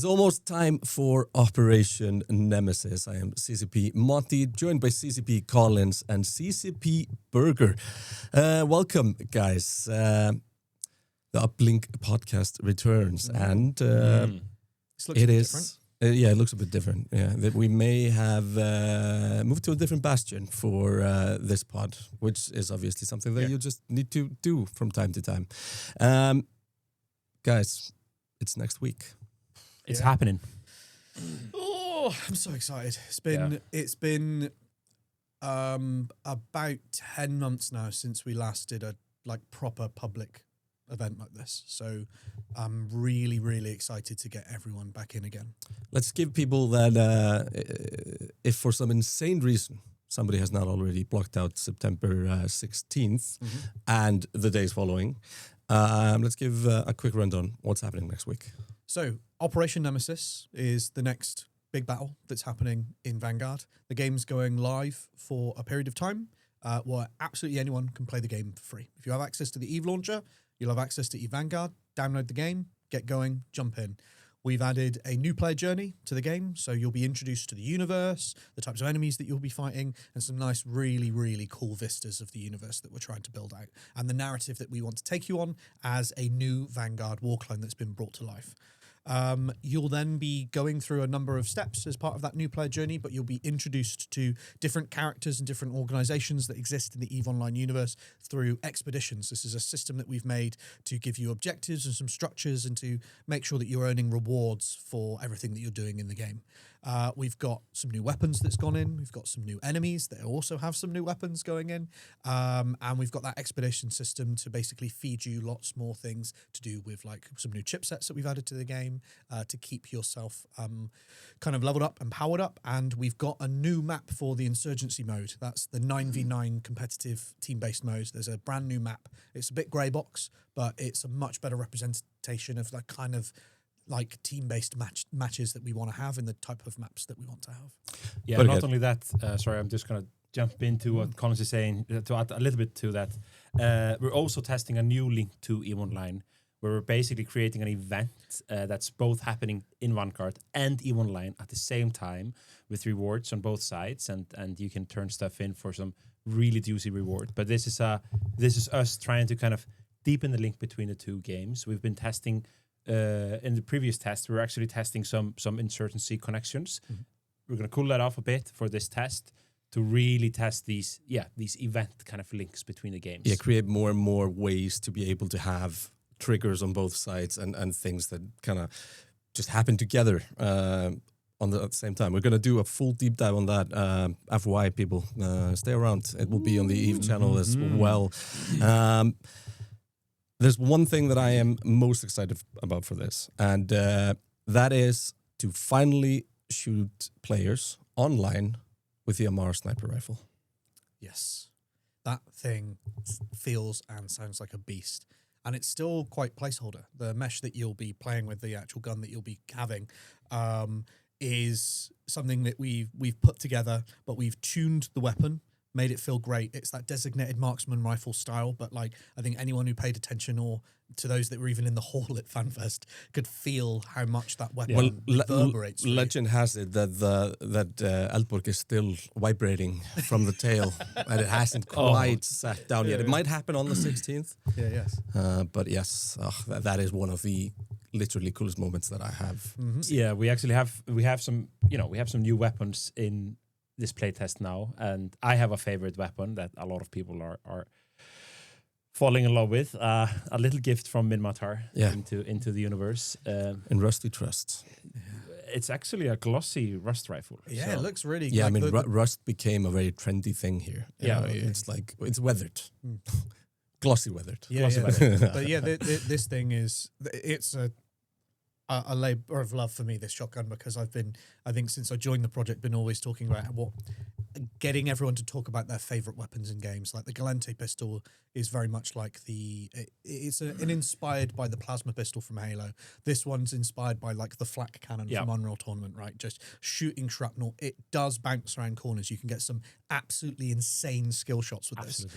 It's almost time for Operation Nemesis. I am CCP Monty, joined by CCP Collins and CCP Burger. Welcome, guys. The Uplink podcast returns, and it is. It looks a bit different. Yeah, that we may have moved to a different bastion for this pod, which is obviously something that you just need to do from time to time. Guys, it's next week. It's happening. Oh, I'm so excited. It's been about 10 months now since we last did a proper public event like this. So I'm really, really excited to get everyone back in again. Let's give people that, if for some insane reason somebody has not already blocked out September 16th and the days following, let's give a quick rundown what's happening next week. So Operation Nemesis is the next big battle that's happening in Vanguard. The game's going live for a period of time where absolutely anyone can play the game for free. If you have access to the EVE launcher, you'll have access to EVE Vanguard. Download the game, get going, jump in. We've added a new player journey to the game, so you'll be introduced to the universe, the types of enemies that you'll be fighting, and some nice, really, really cool vistas of the universe that we're trying to build out, and the narrative that we want to take you on as a new Vanguard warclone that's been brought to life. You'll then be going through a number of steps as part of that new player journey, but you'll be introduced to different characters and different organizations that exist in the EVE Online universe through expeditions. This is a system that we've made to give you objectives and some structures and to make sure that you're earning rewards for everything that you're doing in the game. We've got some new weapons that's gone in. We've got some new enemies that also have some new weapons going in. And we've got that expedition system to basically feed you lots more things to do with some new chipsets that we've added to the game to keep yourself kind of leveled up and powered up. And we've got a new map for the insurgency mode. That's the 9v9 competitive team-based mode. There's a brand new map. It's a bit grey box, but it's a much better representation of team-based matches that we want to have and the type of maps that we want to have. Yeah, not only that, sorry, I'm just going to jump into what Collins is saying to add a little bit to that. We're also testing a new link to EVE Online, where we're basically creating an event that's both happening in Vanguard and EVE Online at the same time with rewards on both sides, and you can turn stuff in for some really juicy reward. But this is us trying to kind of deepen the link between the two games. We've been testing in the previous test, we were actually testing some insurgency connections. We're going to cool that off a bit for this test to really test these event kind of links between the games. Yeah, create more and more ways to be able to have triggers on both sides and things that kind of just happen together at the same time. We're going to do a full deep dive on that. FYI, people, stay around. It will be on the EVE channel as well. There's one thing that I am most excited about for this, and that is to finally shoot players online with the Amar sniper rifle. Yes, that thing feels and sounds like a beast. And it's still quite placeholder. The mesh that you'll be playing with, the actual gun that you'll be having, is something that we've put together, but we've tuned the weapon, made it feel great. It's that designated marksman rifle style, but I think anyone who paid attention or to those that were even in the hall at FanFest could feel how much that weapon reverberates. Legend has it that Eldborg is still vibrating from the tail, and it hasn't quite sat down yet. It might happen on the 16th. But yes, that is one of the literally coolest moments that I have. Yeah, we have some new weapons in this playtest now, and I have a favorite weapon that a lot of people are falling in love with. A little gift from Minmatar into the universe. In Rusty Trust. It's actually a glossy rust rifle. Yeah, it looks really good. Yeah, rust became a very trendy thing here. It's weathered. Glossy weathered. Glossy weathered. But yeah, this thing it's a labor of love for me, this shotgun, because I think since I joined the project, been always talking about getting everyone to talk about their favorite weapons in games. Like the Galente pistol is very much like it's inspired by the plasma pistol from Halo. This one's inspired by the flak cannon from Unreal Tournament, right? Just shooting shrapnel. It does bounce around corners. You can get some absolutely insane skill shots with this,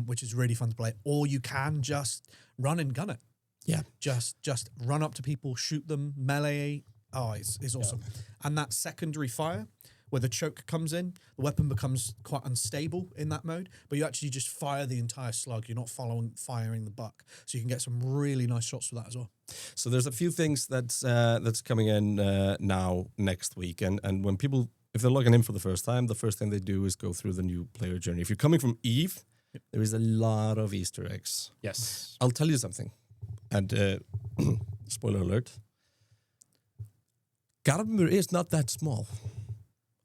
which is really fun to play. Or you can just run and gun it. Yeah. Just run up to people, shoot them, melee It's awesome. And that secondary fire, where the choke comes in, the weapon becomes quite unstable in that mode, but you actually just fire the entire slug. You're not firing the buck. So you can get some really nice shots with that as well. So there's a few things that's coming in now next week. And when people, if they're logging in for the first time, the first thing they do is go through the new player journey. If you're coming from EVE, there is a lot of Easter eggs. Yes. I'll tell you something. And spoiler alert. Garmur is not that small.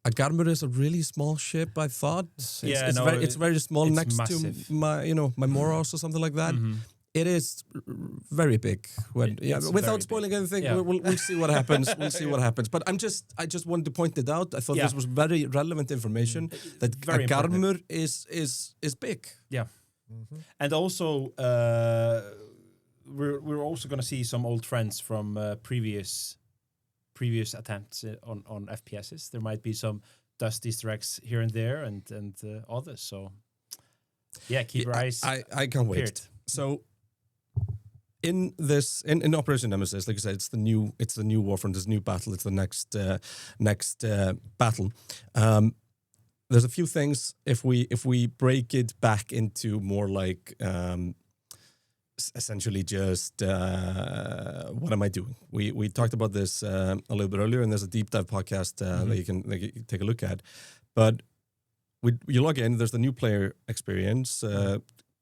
A Garmur is a really small ship, I thought. It's very small it's next massive. to my Moros or something like that. Mm-hmm. It is very big. It's Without very spoiling big. anything, Yeah. we'll see what happens. We'll see what happens. But I just wanted to point it out. I thought this was very relevant information that Very a Garmur is big. Yeah. Mm-hmm. And also, we're also going to see some old friends from previous attempts on FPSs. There might be some dust Easter eggs here and there, and others. So, keep your eyes. I can't wait. peeled. So, in Operation Nemesis, like I said, it's the new warfront, it's a new battle, it's the next battle. There's a few things. If we break it back into more like essentially just what am I doing? We talked about this a little bit earlier, and there's a deep dive podcast that you can take a look at. But you log in, there's the new player experience,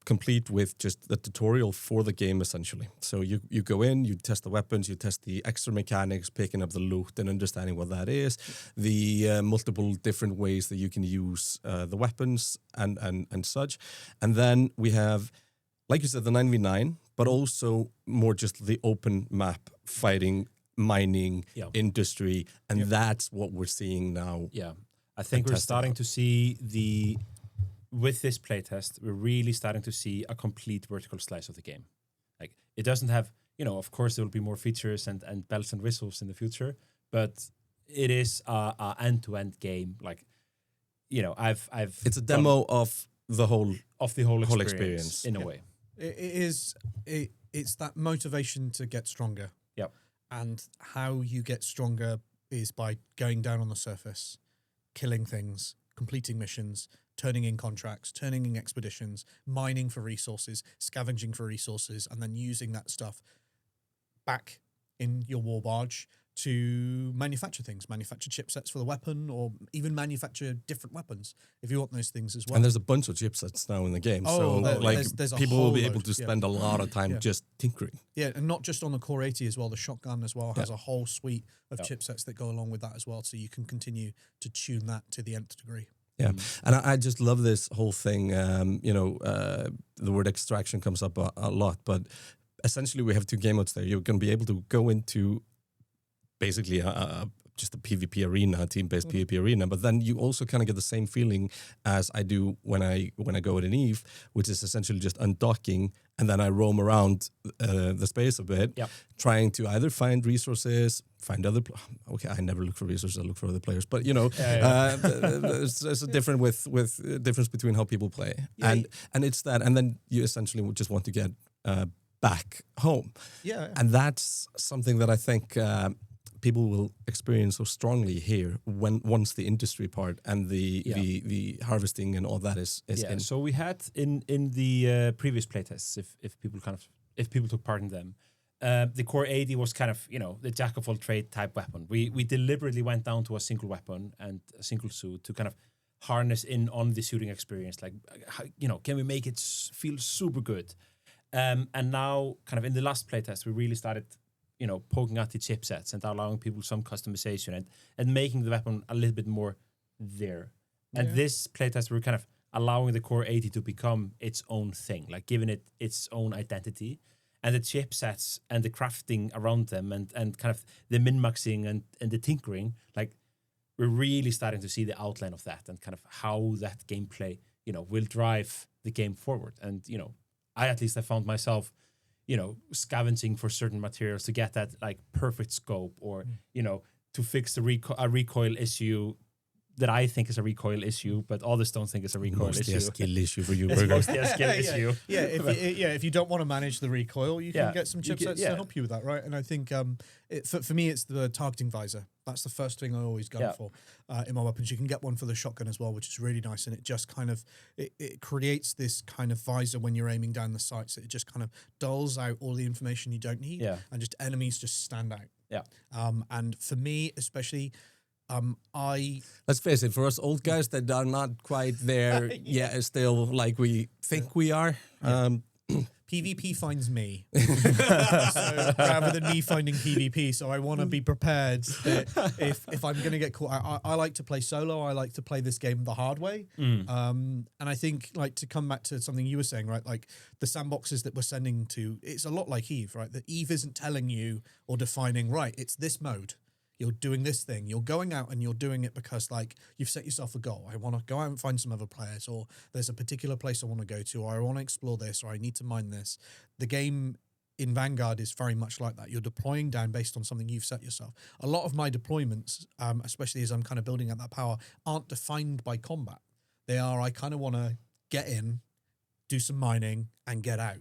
complete with just the tutorial for the game, essentially. So you go in, you test the weapons, you test the extra mechanics, picking up the loot and understanding what that is, the multiple different ways that you can use the weapons and such. And then we have, like you said, the 9v9, but also more just the open map fighting, mining, industry, and that's what we're seeing now. Yeah, I think we're starting to see with this playtest, we're really starting to see a complete vertical slice of the game. Like, it doesn't have, of course there will be more features and bells and whistles in the future, but it is a end-to-end game. Like, I've it's a demo of the whole experience in a way. It's that motivation to get stronger. Yep. And how you get stronger is by going down on the surface, killing things, completing missions, turning in contracts, turning in expeditions, mining for resources, scavenging for resources, and then using that stuff back in your war barge to manufacture things, manufacture chipsets for the weapon, or even manufacture different weapons if you want those things as well. And there's a bunch of chipsets now in the game, there's people will be able to spend a lot of time just tinkering. Yeah, and not just on the Core 80 as well. The shotgun as well has a whole suite of chipsets that go along with that as well, so you can continue to tune that to the nth degree. Yeah, and I just love this whole thing. The word extraction comes up a lot, but essentially we have two game modes there. You're going to be able to go into basically just a PvP arena, team-based PvP arena, but then you also kind of get the same feeling as I do when I go in EVE, which is essentially just undocking, and then I roam around the space a bit, trying to either find resources, find other. I never look for resources; I look for other players. But there's a difference between how people play, and it's that, and then you essentially would just want to get back home, and that's something that I think. People will experience so strongly here once the industry part and the harvesting and all that is in. So we had in the previous playtests, if people took part in them, the Core 80 was kind of the jack of all trade type weapon. We deliberately went down to a single weapon and a single suit to kind of harness in on the shooting experience. Like, can we make it feel super good? And now, kind of in the last playtest, we really started. Poking out the chipsets and allowing people some customization and making the weapon a little bit more there. And this playtest, we're kind of allowing the Core 80 to become its own thing, like giving it its own identity. And the chipsets and the crafting around them and kind of the min-maxing and the tinkering, like we're really starting to see the outline of that and kind of how that gameplay, will drive the game forward. And, I found myself scavenging for certain materials to get that like perfect scope or, to fix a recoil issue that I think is a recoil issue, but others don't think it's a recoil Mostly issue. a skill issue for you, It's Burger. mostly a skill issue. If you don't want to manage the recoil, you can get some you chipsets to help you with that, right? And I think for me, it's the targeting visor. That's the first thing I always go for in my weapons. You can get one for the shotgun as well, which is really nice, and it just kind of it creates this kind of visor when you're aiming down the sights. It just kind of dulls out all the information you don't need, and just enemies just stand out. Yeah. And for me, especially. Let's face it, for us old guys that are not quite there yet, still like we think we are. PvP finds me, so, rather than me finding PvP. So I want to be prepared that if I'm going to get caught, I like to play solo. I like to play this game the hard way. And I think, like, to come back to something you were saying, right? Like the sandboxes that we're sending to, it's a lot like EVE, right? That EVE isn't telling you or defining, right, it's this mode. You're doing this thing. You're going out and you're doing it because, like, you've set yourself a goal. I want to go out and find some other players, or there's a particular place I want to go to, or I want to explore this, or I need to mine this. The game in Vanguard is very much like that. You're deploying down based on something you've set yourself. A lot of my deployments, especially as I'm kind of building up that power, aren't defined by combat. They are, I kind of want to get in, do some mining, and get out.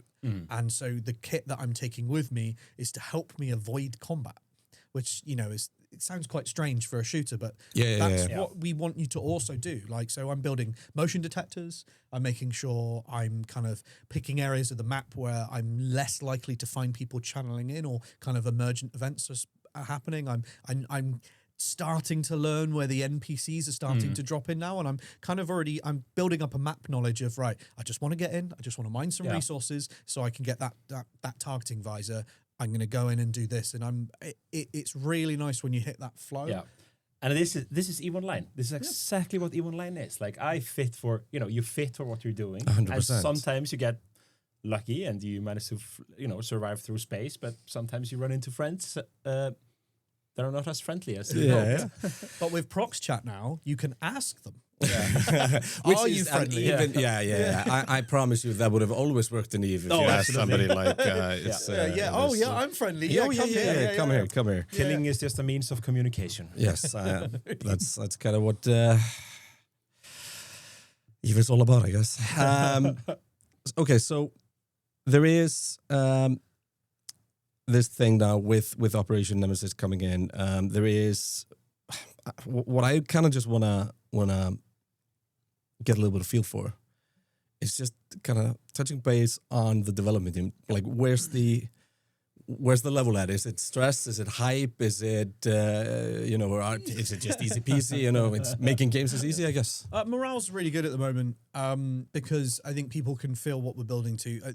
And so the kit that I'm taking with me is to help me avoid combat, which, you know, it sounds quite strange for a shooter, but that's what we want you to also do. Like, so I'm building motion detectors. I'm making sure I'm kind of picking areas of the map where I'm less likely to find people channeling in, or kind of emergent events are happening. I'm starting to learn where the NPCs are starting to drop in now, and I'm kind of I'm building up a map knowledge of, right, I just want to get in, I just want to mine some resources so I can get that targeting visor. I'm going to go in and do this, and it's really nice when you hit that flow. Yeah, and this is EVE Online. This is exactly what EVE Online is. Like, I fit for, you fit for what you're doing. 100%. And sometimes you get lucky and you manage to survive through space, but sometimes you run into friends that are not as friendly as you hoped. But with Prox Chat now, you can ask them. Which are is you friendly? Even, I promise you that would have always worked in EVE if you asked somebody like I'm friendly. Come here. Killing is just a means of communication. Yes, that's kind of what EVE is all about, I guess. Okay, so there is this thing now with Operation Nemesis coming in. There is what I kind of just wanna get a little bit of feel for. It's just kind of touching base on the development team. Like, where's the level at? Is it stress? Is it hype? Is it or is it just easy peasy? It's making games is easy, I guess. Morale's really good at the moment because I think people can feel what we're building to.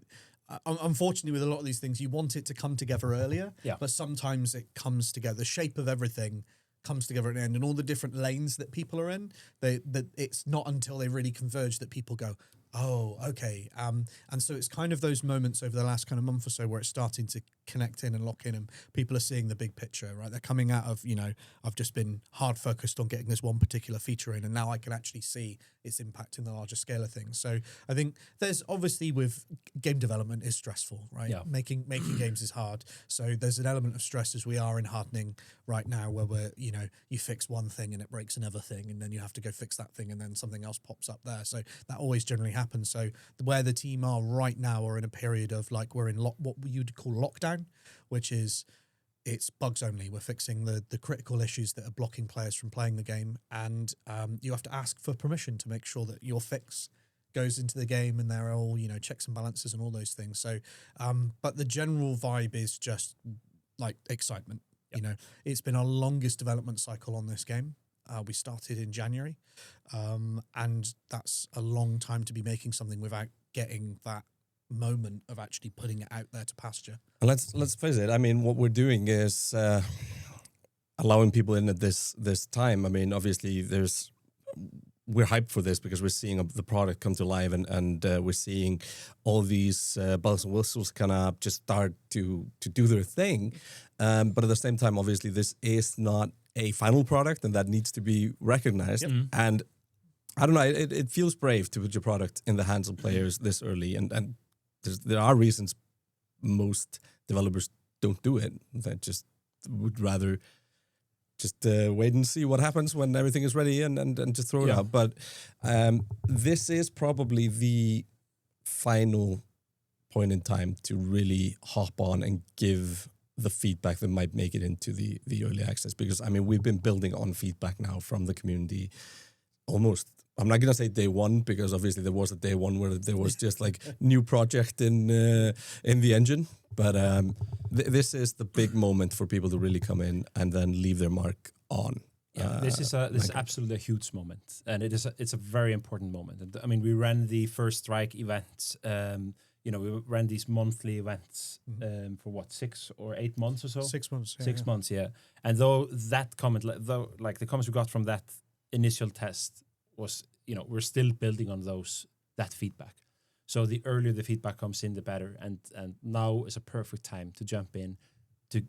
Unfortunately, with a lot of these things, you want it to come together earlier, but sometimes it comes together. The shape of everything comes together at the end, and all the different lanes that people are in, it's not until they really converge that people go, oh, okay. And so it's kind of those moments over the last kind of month or so where it's starting to connect in and lock in, and people are seeing the big picture, right? They're coming out of, I've just been hard focused on getting this one particular feature in, and now I can actually see its impact in the larger scale of things. So I think there's obviously, with game development, is stressful, right? Yeah. Making games is hard. So there's an element of stress, as we are in hardening right now, where we're, you fix one thing and it breaks another thing, and then you have to go fix that thing, and then something else pops up there. So that always generally happens. So where the team are right now are in a period of, like, we're in what you'd call lockdown, which is it's bugs only. We're fixing the critical issues that are blocking players from playing the game, and you have to ask for permission to make sure that your fix goes into the game, and there are all, checks and balances and all those things. So, but the general vibe is just like excitement. Yep. It's been our longest development cycle on this game. We started in January, and that's a long time to be making something without getting that moment of actually putting it out there to pasture. And let's face it. I mean, what we're doing is allowing people in at this time. I mean, obviously, we're hyped for this because we're seeing the product come to life, and we're seeing all these bells and whistles kind of just start to do their thing. But at the same time, obviously, this is not a final product, and that needs to be recognized. Yep. And I don't know, it feels brave to put your product in the hands of players this early, and there are reasons most developers don't do it. They just would rather just wait and see what happens when everything is ready and just throw it out. But this is probably the final point in time to really hop on and give the feedback that might make it into the early access. Because, I mean, we've been building on feedback now from the community almost. I'm not going to say day one, because obviously there was a day one where there was just like new project in the engine. But this is the big moment for people to really come in and then leave their mark on. Yeah, this is absolutely a huge moment, and it's a very important moment. And I mean, we ran the First Strike events. We ran these monthly events for what, 6 or 8 months or so. 6 months. 6 months, yeah. And though that comment, like the comments we got from that initial test was, we're still building on that feedback. So the earlier the feedback comes in, the better. And now is a perfect time to jump in, to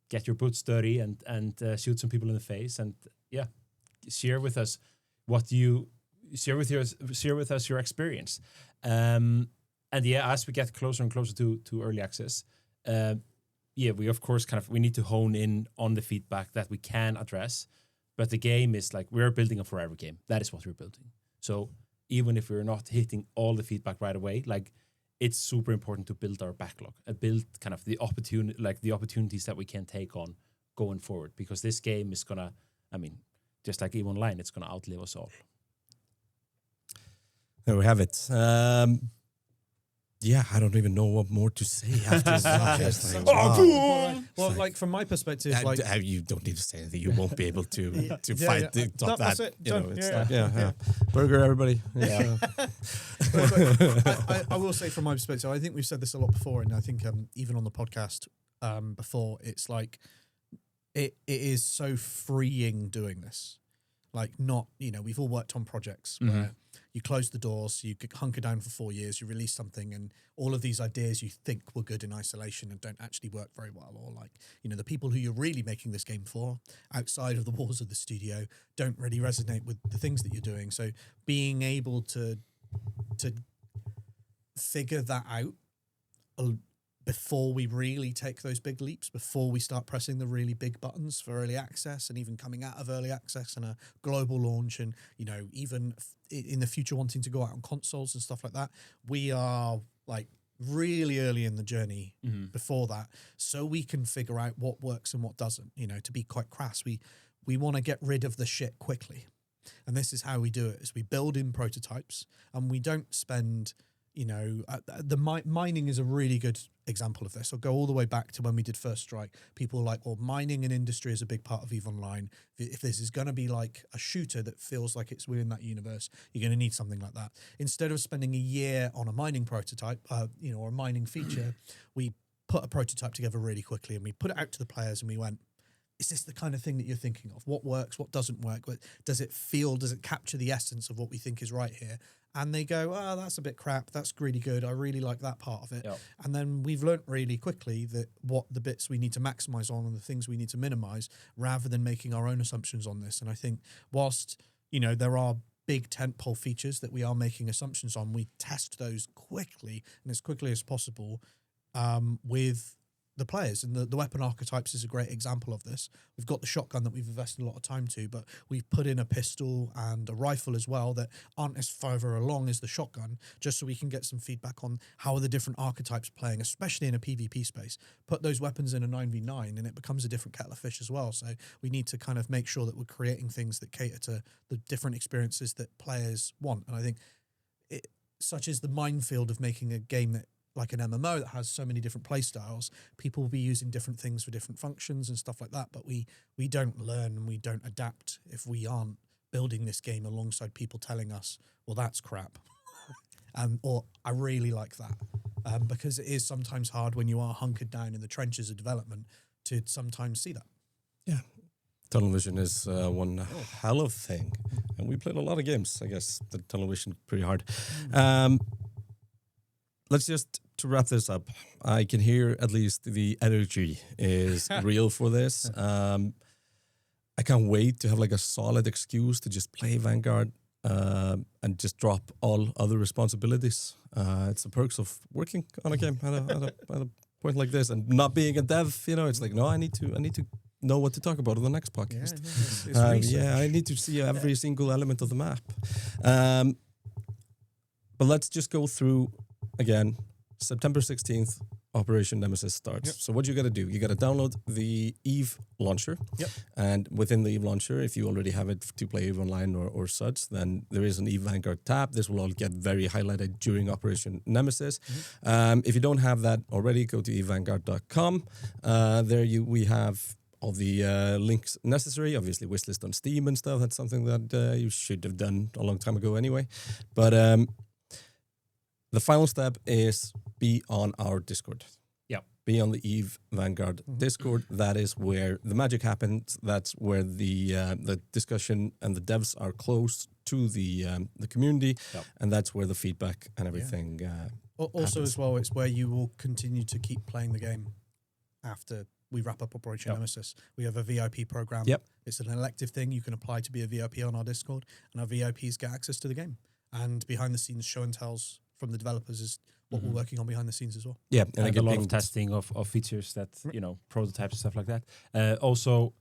get your boots dirty and shoot some people in the face, and share with us your experience. And as we get closer and closer to early access, we of course we need to hone in on the feedback that we can address. But the game is like, we're building a forever game. That is what we're building. So even if we're not hitting all the feedback right away, like, it's super important to build our backlog and build the opportunities that we can take on going forward, because this game is gonna, I mean, just like EVE Online, it's gonna outlive us all. There we have it. I don't even know what more to say after this. Well, like, from my perspective, you don't need to say anything. You won't be able to fight top that's that. it. Burger, everybody. Yeah. I will say, from my perspective, I think we've said this a lot before, and I think even on the podcast before, it's like it is so freeing doing this. Like, not, we've all worked on projects where you close the doors, you hunker down for 4 years, you release something, and all of these ideas you think were good in isolation and don't actually work very well. Or like, the people who you're really making this game for, outside of the walls of the studio, don't really resonate with the things that you're doing. So being able to figure that out before we really take those big leaps, before we start pressing the really big buttons for early access, and even coming out of early access and a global launch, and even in the future wanting to go out on consoles and stuff like that, we are like really early in the journey before that, so we can figure out what works and what doesn't. To be quite crass, we want to get rid of the shit quickly, and this is how we do it: is we build in prototypes, and we don't spend. Mining is a really good example of this. I'll go all the way back to when we did First Strike. People were like, well, mining and industry is a big part of EVE Online. If this is going to be like a shooter that feels like it's within that universe, you're going to need something like that. Instead of spending a year on a mining prototype, or a mining feature, we put a prototype together really quickly, and we put it out to the players, and we went, is this the kind of thing that you're thinking of? What works? What doesn't work? Does it capture the essence of what we think is right here? And they go, oh, that's a bit crap. That's really good. I really like that part of it. Yep. And then we've learnt really quickly that what the bits we need to maximize on and the things we need to minimize, rather than making our own assumptions on this. And I think whilst, there are big tentpole features that we are making assumptions on, we test those quickly and as quickly as possible with the players. And the weapon archetypes is a great example of this. We've got the shotgun that we've invested a lot of time to, but we've put in a pistol and a rifle as well that aren't as further along as the shotgun, just so we can get some feedback on how are the different archetypes playing, especially in a PvP space. Put those weapons in a 9v9 and it becomes a different kettle of fish as well. So we need to kind of make sure that we're creating things that cater to the different experiences that players want. And I think such is the minefield of making a game that, like an MMO that has so many different play styles, people will be using different things for different functions and stuff like that. But we don't learn and we don't adapt if we aren't building this game alongside people telling us, well, that's crap. Or I really like that. Because it is sometimes hard when you are hunkered down in the trenches of development to sometimes see that. Yeah. Tunnel vision is one hell of a thing. And we played a lot of games, I guess, the tunnel vision pretty hard. Let's just, to wrap this up, I can hear at least the energy is real for this. I can't wait to have like a solid excuse to just play Vanguard and just drop all other responsibilities. It's the perks of working on a game at a point like this and not being a dev. It's like, no, I need to know what to talk about on the next Yeah, podcast. it's research. Yeah, I need to see every single element of the map. But let's just go through again. September 16th, Operation Nemesis starts. Yep. So what you got to do, you got to download the EVE launcher. Yep. And within the EVE launcher, if you already have it to play EVE Online or such, then there is an EVE Vanguard tab. This will all get very highlighted during Operation Nemesis. If you don't have that already, go to evevanguard.com. There we have all the links necessary. Obviously, wishlist on Steam and stuff. That's something that you should have done a long time ago anyway. But the final step is be on our Discord. Yep. Be on the EVE Vanguard Discord. That is where the magic happens. That's where the discussion and the devs are close to the community, and that's where the feedback and everything. Also, happens. as well, it's where you will continue to keep playing the game after we wrap up Operation Nemesis. We have a VIP program. Yep. It's an elective thing. You can apply to be a VIP on our Discord, and our VIPs get access to the game. And behind the scenes show and tells from the developers is what we're working on behind the scenes as well. Yeah, And a lot of testing of features that, prototypes and stuff like that. Also,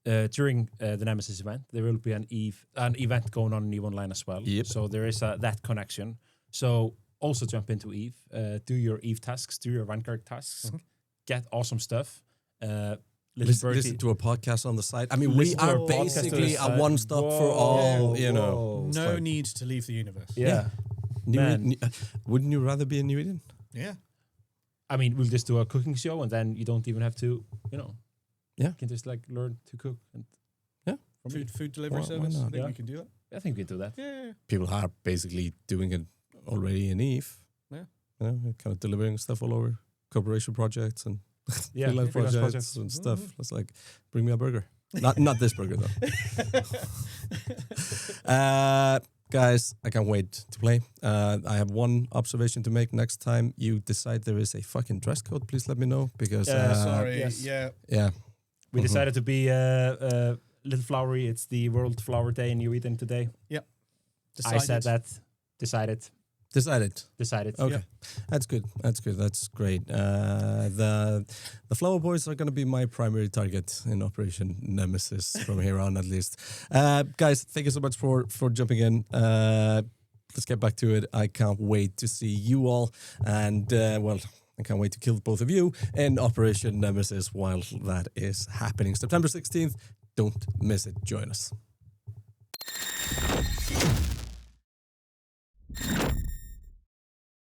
during the Nemesis event, there will be an event going on in EVE Online as well. Yep. So there is that connection. So also jump into EVE, do your EVE tasks, do your Vanguard tasks, get awesome stuff. Listen to a podcast on the side. I mean, we Listen to are a podcast basically on the a side. one-stop for all, Whoa, know. No Like, need to leave the universe. Yeah. Man. Wouldn't you rather be a New Eden? Yeah. I mean, we'll just do a cooking show and then you don't even have to, Yeah. You can just learn to cook. And Food delivery Why service. not? I think Yeah. we can do that. I think we can do that. Yeah. People are basically doing it already in EVE. Yeah. Kind of delivering stuff all over corporation projects and Yeah, freelance freelance projects and stuff. It's like, bring me a burger. Not this burger though. Guys, I can't wait to play. I have one observation to make. Next time you decide there is a fucking dress code, please let me know because Sorry. yes. Yeah. We decided to be a little flowery. It's the World Flower Day in New Eden today. I said that. Decided. Okay, Yeah. That's good. That's great. The Flower Boys are going to be my primary target in Operation Nemesis from here on, at least. Guys, thank you so much for jumping in. Let's get back to it. I can't wait to see you all, and I can't wait to kill both of you in Operation Nemesis while that is happening. September 16th. Don't miss it. Join us.